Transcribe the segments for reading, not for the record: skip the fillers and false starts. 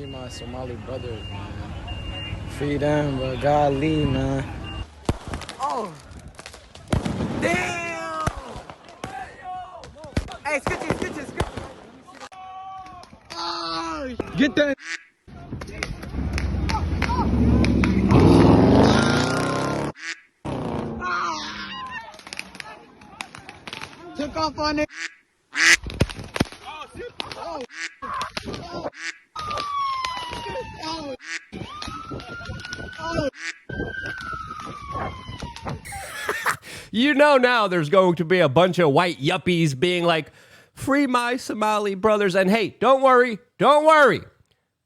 Free my Somali brothers, man. Free them, but God lead, man. Oh! Damn! Hey, scoochie. Oh, get that. Took off on it. Oh. You know now there's going to be a bunch of white yuppies being like, free my Somali brothers. And hey, don't worry.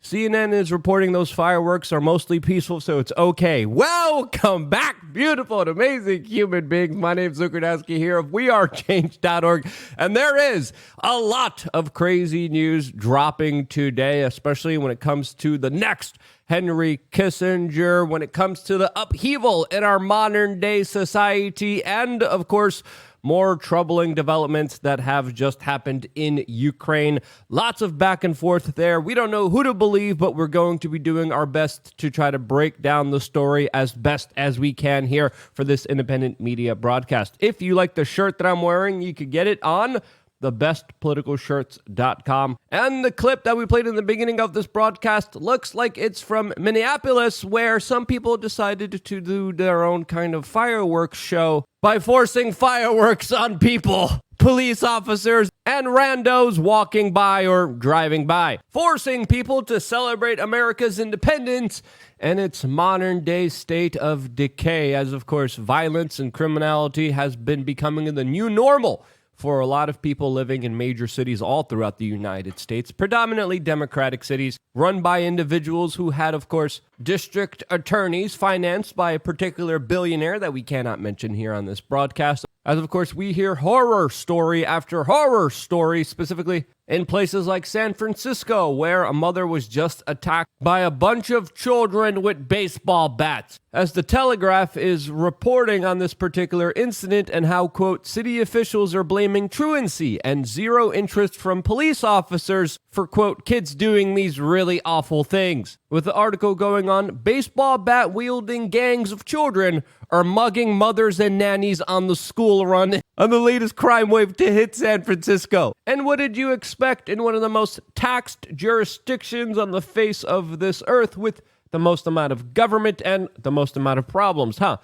CNN is reporting those fireworks are mostly peaceful, so it's okay. Welcome back, beautiful and amazing human beings. My name's Zukradowski here of wearechange.org, and there is a lot of crazy news dropping today, especially when it comes to the next Henry Kissinger, when it comes to the upheaval in our modern day society, and of course, more troubling developments that have just happened in Ukraine. Lots of back and forth there. We don't know who to believe, but we're going to be doing our best to try to break down the story as best as we can here for this independent media broadcast. If you like the shirt that I'm wearing, you could get it on thebestpoliticalshirts.com. And the clip that we played in the beginning of this broadcast looks like it's from Minneapolis, where some people decided to do their own kind of fireworks show by forcing fireworks on people, police officers, and randos walking by or driving by, forcing people to celebrate America's independence and its modern day state of decay, as of course violence and criminality has been becoming the new normal for a lot of people living in major cities all throughout the United States, predominantly Democratic cities, run by individuals who had, of course, district attorneys financed by a particular billionaire that we cannot mention here on this broadcast. As, of course, we hear horror story after horror story, specifically in places like San Francisco, where a mother was just attacked by a bunch of children with baseball bats. As the Telegraph is reporting on this particular incident and how, quote, city officials are blaming truancy and zero interest from police officers for, quote, kids doing these really awful things. With the article going on, baseball bat wielding gangs of children are mugging mothers and nannies on the school run on the latest crime wave to hit San Francisco. And what did you expect in one of the most taxed jurisdictions on the face of this earth with the most amount of government and the most amount of problems, huh?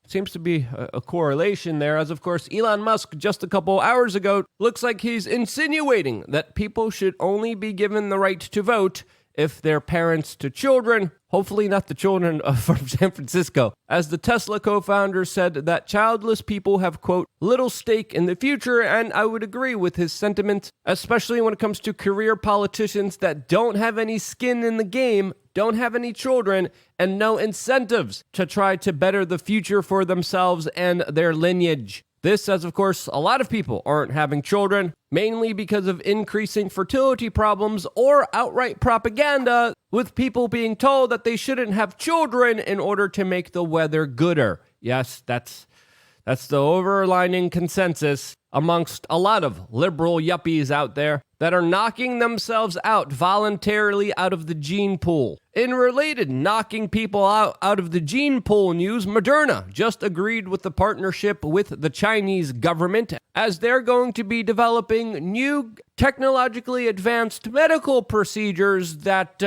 Seems to be a correlation there, as of course Elon Musk just a couple hours ago looks like he's insinuating that people should only be given the right to vote if they're parents to children, hopefully not the children from San Francisco. As the Tesla co-founder said that childless people have, quote, little stake in the future, and I would agree with his sentiment, especially when it comes to career politicians that don't have any skin in the game, don't have any children, and no incentives to try to better the future for themselves and their lineage. This, as of course, a lot of people aren't having children, mainly because of increasing fertility problems or outright propaganda, with people being told that they shouldn't have children in order to make the weather gooder. Yes, that's the overlining consensus amongst a lot of liberal yuppies out there that are knocking themselves out voluntarily out of the gene pool. In related knocking people out of the gene pool news, Moderna just agreed with the partnership with the Chinese government as they're going to be developing new technologically advanced medical procedures that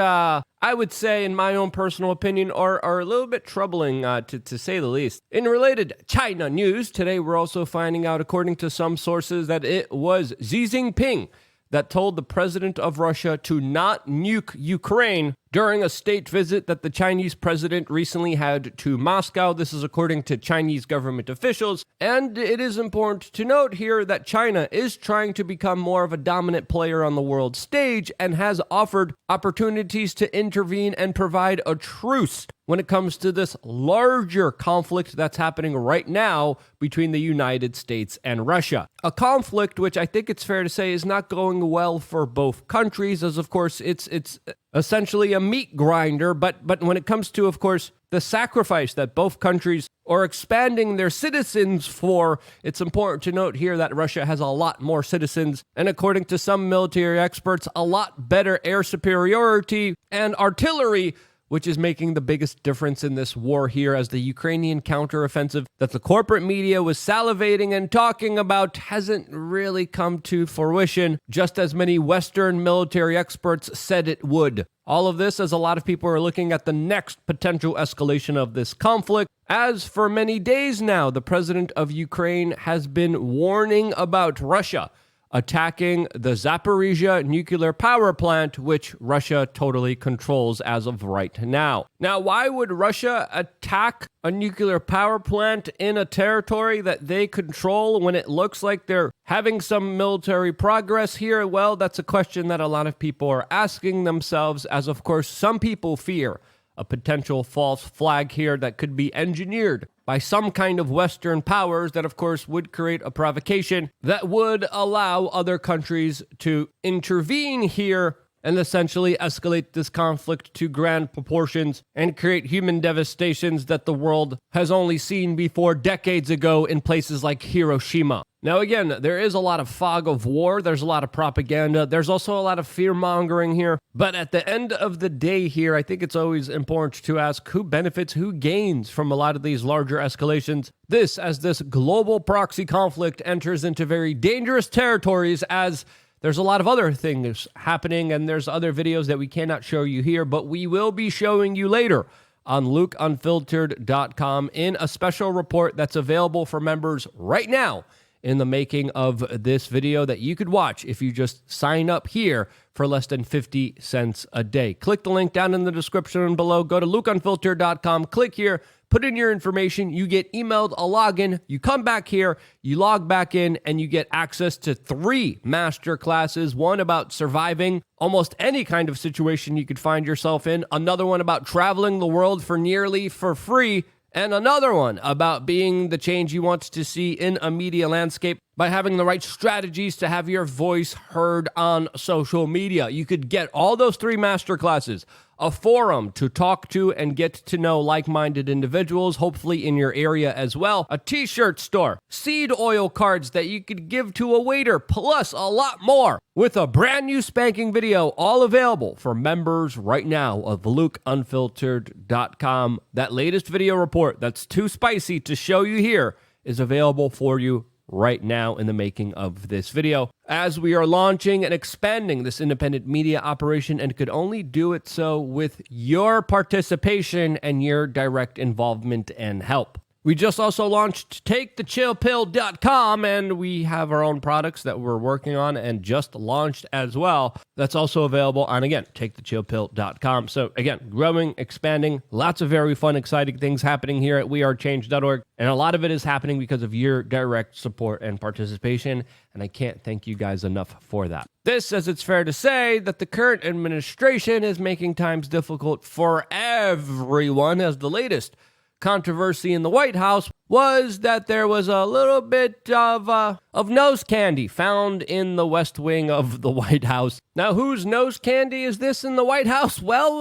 I would say, in my own personal opinion, are a little bit troubling, to say the least. In related China news, today we're also finding out, according to some sources, that it was Xi Jinping that told the president of Russia to not nuke Ukraine during a state visit that the Chinese president recently had to Moscow. This is according to Chinese government officials. And it is important to note here that China is trying to become more of a dominant player on the world stage and has offered opportunities to intervene and provide a truce when it comes to this larger conflict that's happening right now between the United States and Russia. A conflict which I think it's fair to say is not going well for both countries, as of course it's essentially a meat grinder, but when it comes to, of course, the sacrifice that both countries or expanding their citizens for. It's important to note here that Russia has a lot more citizens, and according to some military experts, a lot better air superiority and artillery, which is making the biggest difference in this war here, as the Ukrainian counteroffensive that the corporate media was salivating and talking about hasn't really come to fruition, just as many Western military experts said it would. All of this as a lot of people are looking at the next potential escalation of this conflict, as for many days now, the president of Ukraine has been warning about Russia attacking the Zaporizhia nuclear power plant, which Russia totally controls as of right now. Now, why would Russia attack a nuclear power plant in a territory that they control when it looks like they're having some military progress here? Well, that's a question that a lot of people are asking themselves, as of course some people fear a potential false flag here that could be engineered by some kind of Western powers that, of course, would create a provocation that would allow other countries to intervene here and essentially escalate this conflict to grand proportions and create human devastations that the world has only seen before decades ago in places like Hiroshima. Now, again, there is a lot of fog of war. There's a lot of propaganda. There's also a lot of fear-mongering here. But at the end of the day here, I think it's always important to ask who benefits, who gains from a lot of these larger escalations. As this global proxy conflict enters into very dangerous territories, as there's a lot of other things happening, and there's other videos that we cannot show you here, but we will be showing you later on LukeUnfiltered.com in a special report that's available for members right now in the making of this video that you could watch if you just sign up here for less than 50 cents a day. Click the link down in the description below. Go to LukeUnfiltered.com, click here, put in your information, you get emailed a login, you come back here, you log back in, and you get access to 3 master classes, one about surviving almost any kind of situation you could find yourself in, another one about traveling the world for free, and another one about being the change you want to see in a media landscape by having the right strategies to have your voice heard on social media. You could get all those 3 masterclasses, a forum to talk to and get to know like-minded individuals, hopefully in your area as well, a t-shirt store, seed oil cards that you could give to a waiter, plus a lot more, with a brand new spanking video, all available for members right now of LukeUnfiltered.com. That latest video report that's too spicy to show you here is available for you right now in the making of this video, as we are launching and expanding this independent media operation, and could only do it so with your participation and your direct involvement and help. We just also launched TakeTheChillPill.com, and we have our own products that we're working on and just launched as well. That's also available on, again, TakeTheChillPill.com. So, again, growing, expanding, lots of very fun, exciting things happening here at WeAreChange.org, and a lot of it is happening because of your direct support and participation, and I can't thank you guys enough for that. This, as it's fair to say, that the current administration is making times difficult for everyone, as the latest controversy in the White House was that there was a little bit of nose candy found in the West Wing of the White House. Now, whose nose candy is this in the White House? Well,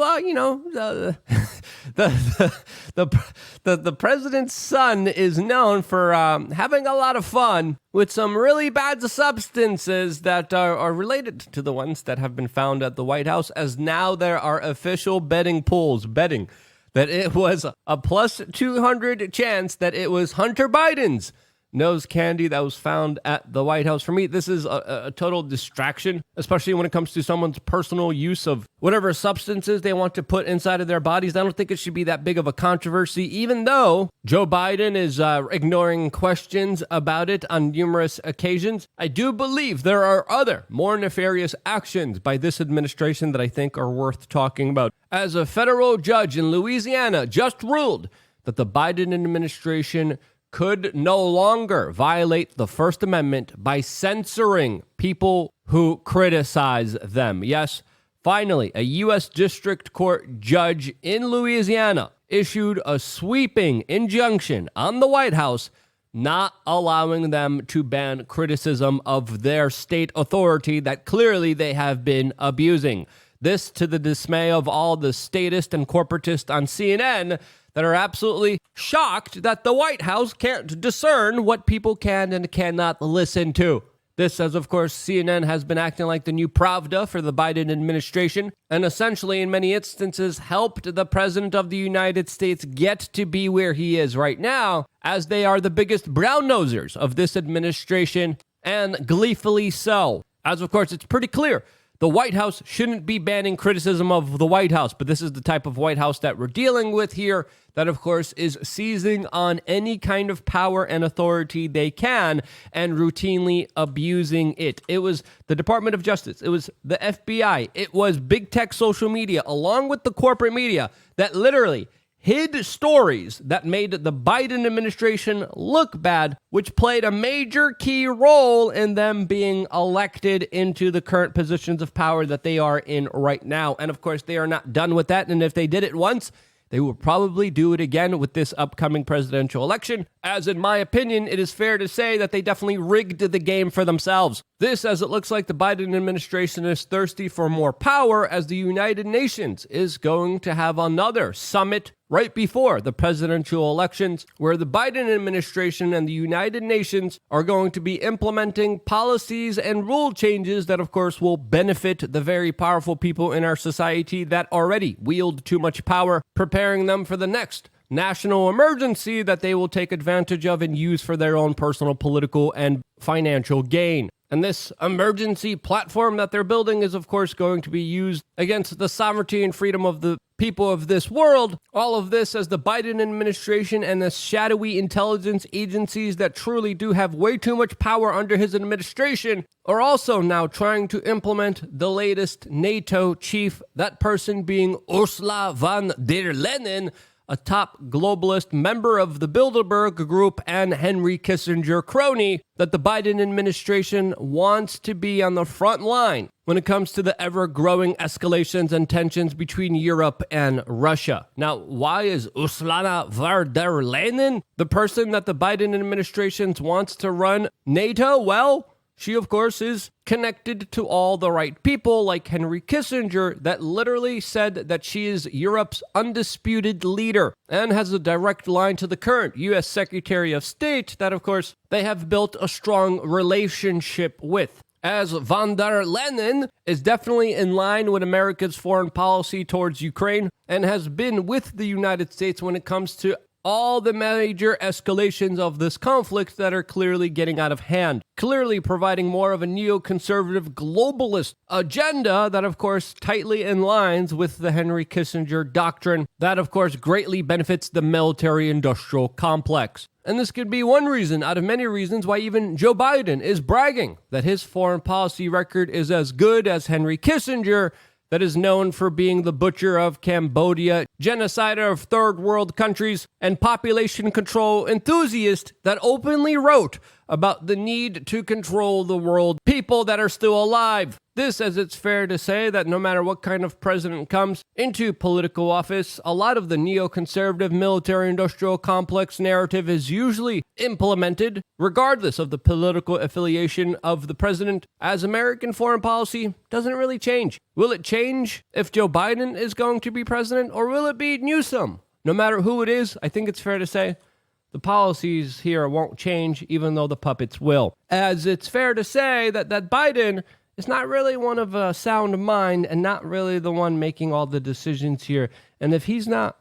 the president's son is known for having a lot of fun with some really bad substances that are related to the ones that have been found at the White House, as now there are official betting pools betting that it was a plus 200 chance that it was Hunter Biden's nose candy that was found at the White House. For me, this is a total distraction, especially when it comes to someone's personal use of whatever substances they want to put inside of their bodies. I don't think it should be that big of a controversy, even though Joe Biden is ignoring questions about it on numerous occasions. I do believe there are other, more nefarious actions by this administration that I think are worth talking about. As a federal judge in Louisiana just ruled that the Biden administration could no longer violate the First Amendment by censoring people who criticize them. Yes, finally, a U.S. District Court judge in Louisiana issued a sweeping injunction on the White House, not allowing them to ban criticism of their state authority that clearly they have been abusing. This to the dismay of all the statists and corporatists on CNN that are absolutely shocked that the White House can't discern what people can and cannot listen to. This, as of course, CNN has been acting like the new Pravda for the Biden administration, and essentially, in many instances, helped the President of the United States get to be where he is right now, as they are the biggest brown-nosers of this administration, and gleefully so. As of course, it's pretty clear the White House shouldn't be banning criticism of the White House, but this is the type of White House that we're dealing with here that, of course, is seizing on any kind of power and authority they can and routinely abusing it. It was the Department of Justice, it was the FBI, it was big tech social media, along with the corporate media that literally hid stories that made the Biden administration look bad, which played a major key role in them being elected into the current positions of power that they are in right now. And of course, they are not done with that. And if they did it once, they will probably do it again with this upcoming presidential election, as in my opinion, it is fair to say that they definitely rigged the game for themselves. This, as it looks like the Biden administration is thirsty for more power, as the United Nations is going to have another summit right before the presidential elections, where the Biden administration and the United Nations are going to be implementing policies and rule changes that, of course, will benefit the very powerful people in our society that already wield too much power, preparing them for the next national emergency that they will take advantage of and use for their own personal political and financial gain. And this emergency platform that they're building is, of course, going to be used against the sovereignty and freedom of the people of this world. All of this as the Biden administration and the shadowy intelligence agencies that truly do have way too much power under his administration are also now trying to implement the latest NATO chief, that person being Ursula von der Leyen, a top globalist member of the Bilderberg Group and Henry Kissinger crony, that the Biden administration wants to be on the front line when it comes to the ever-growing escalations and tensions between Europe and Russia. Now, why is Ursula von der Leyen the person that the Biden administration wants to run NATO? Well, she, of course, is connected to all the right people, like Henry Kissinger, that literally said that she is Europe's undisputed leader and has a direct line to the current U.S. Secretary of State that, of course, they have built a strong relationship with. As von der Leyen is definitely in line with America's foreign policy towards Ukraine and has been with the United States when it comes to all the major escalations of this conflict that are clearly getting out of hand, clearly providing more of a neoconservative globalist agenda that, of course, tightly aligns with the Henry Kissinger doctrine that, of course, greatly benefits the military-industrial complex. And this could be one reason out of many reasons why even Joe Biden is bragging that his foreign policy record is as good as Henry Kissinger, that is known for being the butcher of Cambodia, genocider of third world countries, and population control enthusiast that openly wrote about the need to control the world people that are still alive. This, as it's fair to say, that no matter what kind of president comes into political office, a lot of the neoconservative military-industrial complex narrative is usually implemented, regardless of the political affiliation of the president, as American foreign policy doesn't really change. Will it change if Joe Biden is going to be president, or will it be Newsom? No matter who it is, I think it's fair to say the policies here won't change, even though the puppets will. As it's fair to say that Biden is not really one of a sound mind and not really the one making all the decisions here. And if he's not,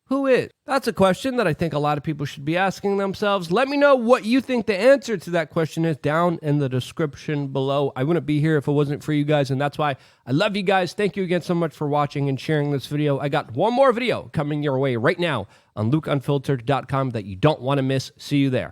who is? That's a question that I think a lot of people should be asking themselves. Let me know what you think the answer to that question is down in the description below. I wouldn't be here if it wasn't for you guys, and that's why I love you guys. Thank you again so much for watching and sharing this video. I got one more video coming your way right now on LukeUnfiltered.com that you don't want to miss. See you there.